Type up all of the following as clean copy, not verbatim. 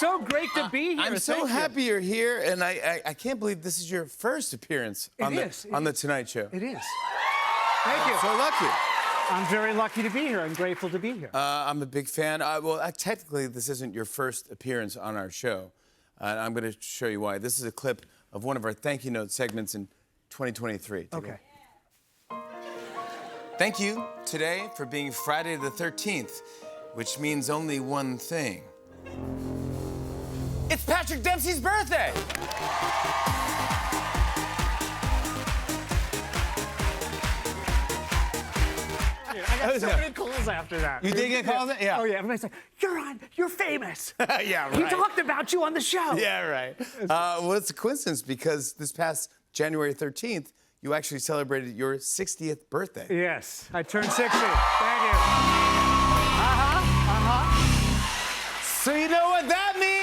so great to be here. I'm so Thank you. happy you're here, and I can't believe this is your first appearance on the Tonight Show. It is. Thank you. So lucky. I'm very lucky to be here. I'm grateful to be here. I'm a big fan. Technically, this isn't your first appearance on our show. I'm going to show you why. This is a clip of one of our thank you note segments in 2023. Okay. Thank you today for being Friday the 13th, which means only one thing. It's Patrick Dempsey's birthday! I got so many calls after that. You did get calls? Yeah. Oh, yeah. Everybody's like, you're famous. Yeah, right. He talked about you on the show. Yeah, right. Well, it's a coincidence because this past January 13th, you actually celebrated your 60th birthday. Yes, I turned 60. Thank you. So you know what that means?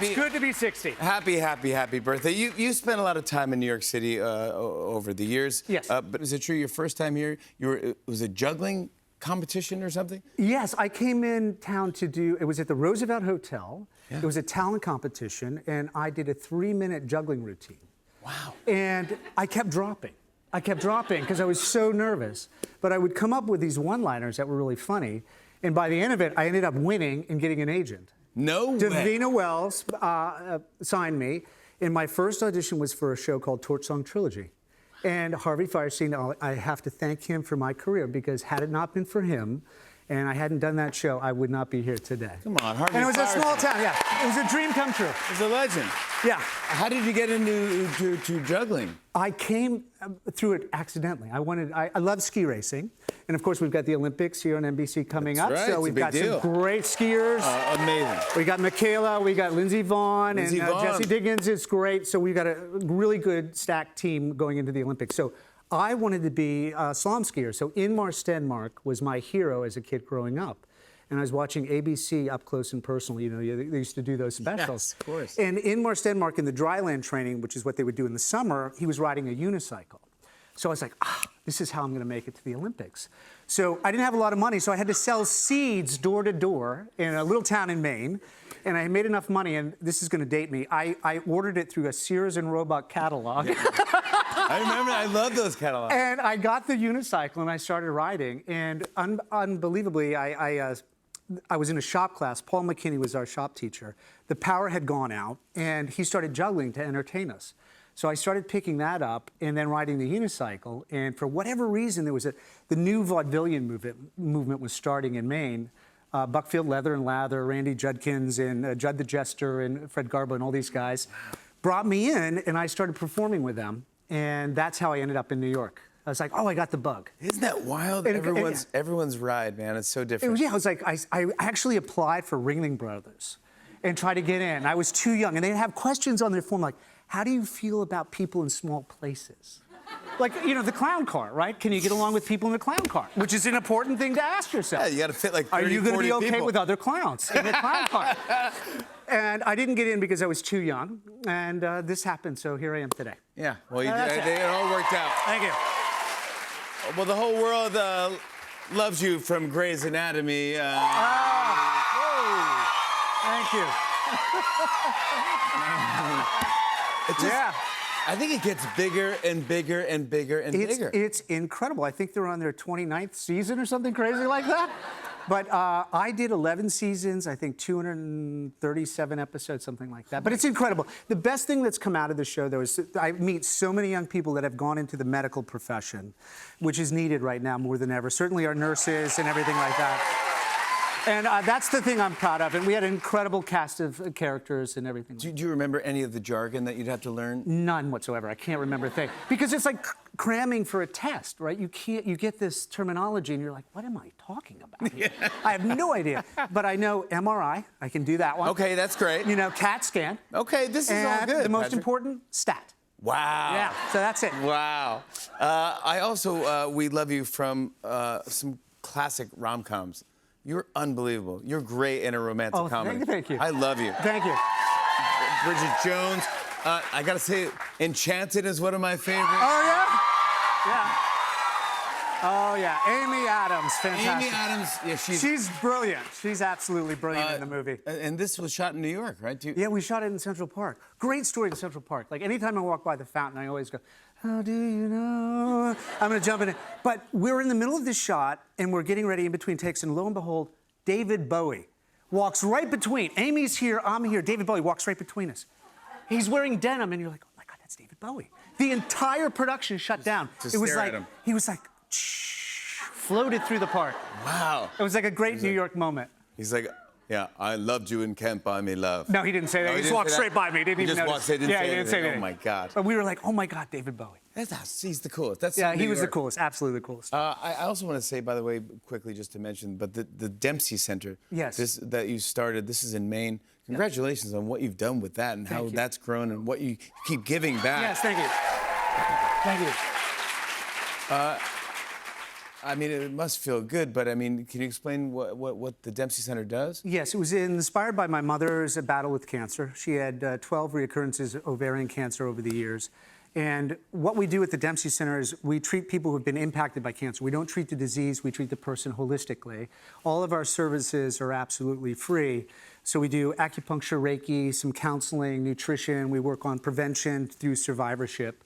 It's good to be 60. Happy birthday. You spent a lot of time in New York City over the years. Yes. But is it true your first time here, it was a juggling competition or something? Yes, I came in town to do, it was at the Roosevelt Hotel. Yeah. It was a talent competition, and I did a 3-minute juggling routine. Wow. And I kept dropping because I was so nervous. But I would come up with these one-liners that were really funny. And by the end of it, I ended up winning and getting an agent. No way. Davina Wells signed me, and my first audition was for a show called Torch Song Trilogy. And Harvey Fierstein, I have to thank him for my career, because had it not been for him, and I hadn't done that show, I would not be here today. Come on, Harvey. And it was a small Fierstein. town, yeah. It was a dream come true. He's a legend. Yeah. How did you get into to juggling? I came through it accidentally. I love ski racing. And of course, we've got the Olympics here on NBC coming up. Right. So It's we've a big got deal. some great skiers. Amazing. We got Michaela, we got Lindsey Vonn, and Jesse Diggins is great. So we've got a really good stacked team going into the Olympics. So I wanted to be a slalom skier. So Inmar Stenmark was my hero as a kid growing up. And I was watching ABC up close and personal. You know, they used to do those specials. Yes, of course. And Inmar Stenmark in the dryland training, which is what they would do in the summer, he was riding a unicycle. So I was like, this is how I'm going to make it to the Olympics. So I didn't have a lot of money, so I had to sell seeds door to door in a little town in Maine. And I made enough money, and this is going to date me. I ordered it through a Sears and Roebuck catalog. I remember, I love those catalogs. And I got the unicycle, and I started riding. And unbelievably, I was in a shop class. Paul McKinney was our shop teacher. The power had gone out, and he started juggling to entertain us. So I started picking that up and then riding the unicycle. And for whatever reason, there was the new vaudevillian movement was starting in Maine. Buckfield Leather and Lather, Randy Judkins, and Judd the Jester, and Fred Garbo, and all these guys brought me in, and I started performing with them. And that's how I ended up in New York. I was like, I got the bug. Isn't that wild? Everyone's ride, man. It's so different. I was like, I actually applied for Ringling Brothers and tried to get in. I was too young, and they'd have questions on their form like, how do you feel about people in small places? Like, you know, the clown car, right? Can you get along with people in the clown car? Which is an important thing to ask yourself. Yeah, you got to fit like 30, Are you going to be okay people. with other clowns in the clown car? And I didn't get in because I was too young, and this happened, so here I am today. Yeah, well, it all worked out. Thank you. Well, the whole world loves you from Grey's Anatomy. Thank you. I think it gets bigger and bigger and bigger and bigger. It's incredible. I think they're on their 29th season or something crazy like that. But I did 11 seasons, I think 237 episodes, something like that. But it's incredible. The best thing that's come out of the show, though, is I meet so many young people that have gone into the medical profession, which is needed right now more than ever. Certainly our nurses and everything like that. And that's the thing I'm proud of. And we had an incredible cast of characters and everything. Do you remember any of the jargon that you'd have to learn? None whatsoever. I can't remember a thing. Because it's like cramming for a test, right? You get this terminology and you're like, what am I talking about here? I have no idea. But I know MRI. I can do that one. Okay, that's great. You know, CAT scan. Okay, this is all good. And the most important, stat. Wow. Yeah, so that's it. Wow. I also, we love you from some classic rom-coms. You're unbelievable. You're great in a romantic comedy. Thank you. I love you. Thank you. Bridget Jones. I gotta say, Enchanted is one of my favorites. Oh, yeah? Yeah. Oh, yeah. Amy Adams, fantastic. Amy Adams, yeah, She's brilliant. She's absolutely brilliant in the movie. And this was shot in New York, right? Yeah, we shot it in Central Park. Great story in Central Park. Like, anytime I walk by the fountain, I always go, how do you know? I'm gonna jump in it. But we're in the middle of this shot, and we're getting ready in between takes, and lo and behold, David Bowie walks right between. Amy's here, I'm here. David Bowie walks right between us. He's wearing denim, and you're like, oh my God, that's David Bowie. The entire production shut down. To stare like, at him. he was like, shh, floated through the park. Wow. It was like a great New York moment. He's like, yeah, I loved you and can't buy me love. No, he didn't say that. No, he just didn't walked say that? straight by me. He didn't even just notice. walked straight, didn't yeah, say he didn't say anything. anything. Oh my God. But we were like, oh my God, David Bowie. He's the coolest. That's Yeah, New he was the York. coolest. Absolutely the coolest. I also want to say, by the way, quickly just to mention, but the Dempsey Center. Yes. That you started. This is in Maine. Congratulations on what you've done with that and how you. that's grown and what you keep giving back. Yes, thank you. Thank you. I mean, it must feel good, but I mean, can you explain what the Dempsey Center does? Yes, it was inspired by my mother's battle with cancer. She had 12 reoccurrences of ovarian cancer over the years. And what we do at the Dempsey Center is we treat people who have been impacted by cancer. We don't treat the disease, we treat the person holistically. All of our services are absolutely free. So we do acupuncture, Reiki, some counseling, nutrition. We work on prevention through survivorship.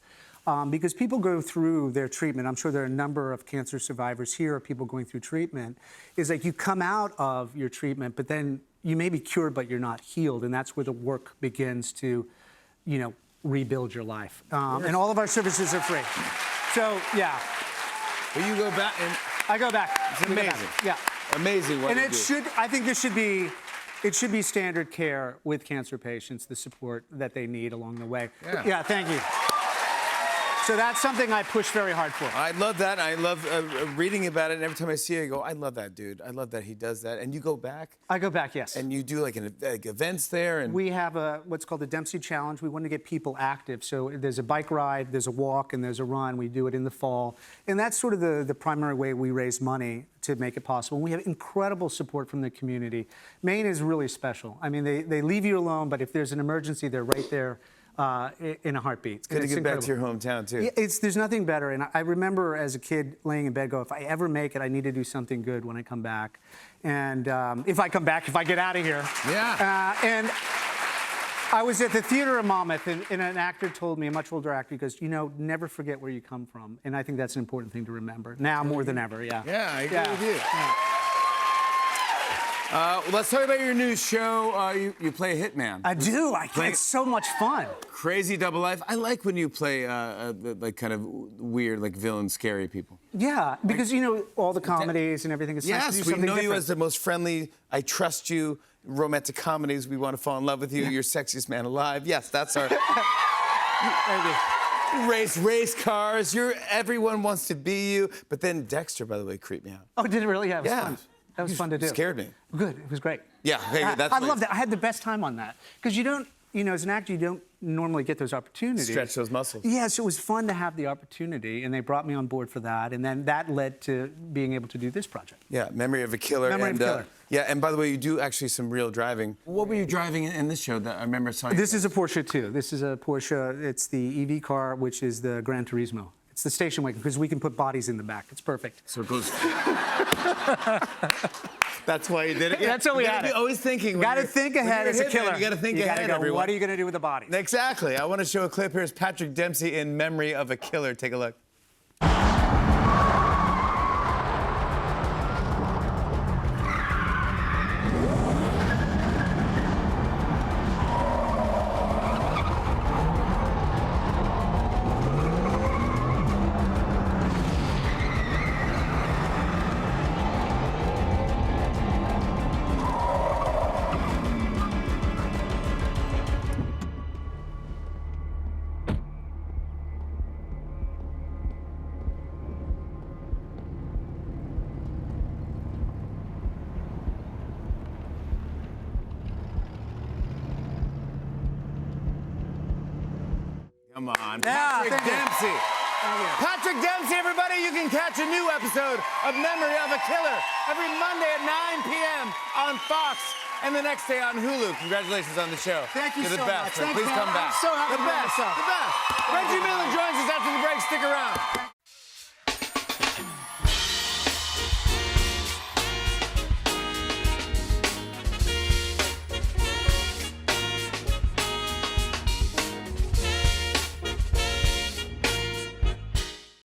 Because people go through their treatment. I'm sure there are a number of cancer survivors here, or people going through treatment. Is like you come out of your treatment, but then you may be cured, but you're not healed. And that's where the work begins to, rebuild your life. And all of our services are free. So, yeah. Well, you go back and I go back. it's We go amazing. back. Yeah. Amazing what And you it do. should, I think this should be, it should be standard care with cancer patients, the support that they need along the way. Yeah. Thank you. So that's something I push very hard for. I love that. I love reading about it. And every time I see it, I go, I love that dude. I love that he does that. And you go back I go back, yes. and you do like events there. And We have what's called the Dempsey Challenge. We want to get people active. So there's a bike ride, there's a walk, and there's a run. We do it in the fall. And that's sort of the primary way we raise money to make it possible. We have incredible support from the community. Maine is really special. I mean, they leave you alone, but if there's an emergency, they're right there in a heartbeat. Good to get back to your hometown, too. Yeah, there's nothing better. And I remember as a kid laying in bed, go, if I ever make it, I need to do something good when I come back. And if I come back, if I get out of here. Yeah. And I was at the theater in Monmouth, and an actor told me, a much older actor, he goes, never forget where you come from. And I think that's an important thing to remember, now more than ever, yeah. Yeah, I agree with you. Yeah. Let's talk about your new show. You play a hitman. I do. It's so much fun. Crazy Double Life. I like when you play like kind of weird, like villain, scary people. Yeah, because all the comedies and everything is nice to do Yes, we something know you different. as the most friendly, I trust you, romantic comedies. We want to fall in love with you. You're sexiest man alive. Yes, that's our. Thank you. Race cars. Everyone wants to be you. But then Dexter, by the way, creeped me out. Oh, did it really? Yeah, it was Yeah. fun. That was fun to do. Scared me. Good. It was great. Yeah, hey, that's I like- loved it. I had the best time on that because you don't, as an actor, you don't normally get those opportunities. Stretch those muscles. Yeah, so it was fun to have the opportunity, and they brought me on board for that, and then that led to being able to do this project. Yeah, Memory of a Killer. Memory of a Killer. Yeah, and by the way, you do actually some real driving. What were you driving in this show that I remember saw you? This is a Porsche too. This is a Porsche. It's the EV car, which is the Gran Turismo. It's the station wagon because we can put bodies in the back. It's perfect. So it goes. That's why you did it. That's what we You had. gotta be always thinking. You got to think ahead as a killer. You got to think You ahead, gotta go, everyone. what are you going to do with the body? Exactly. I want to show a clip. Here's Patrick Dempsey in Memory of a Killer. Take a look. Come on, Yeah, Patrick thank you. Dempsey. Thank you. Patrick Dempsey, everybody, you can catch a new episode of Memory of a Killer every Monday at 9 p.m. on Fox and the next day on Hulu. Congratulations on the show. Thank you You're the so best. much. Thanks, Please man. come back. I'm so happy The to be on the best. show. The best. Reggie Miller joins us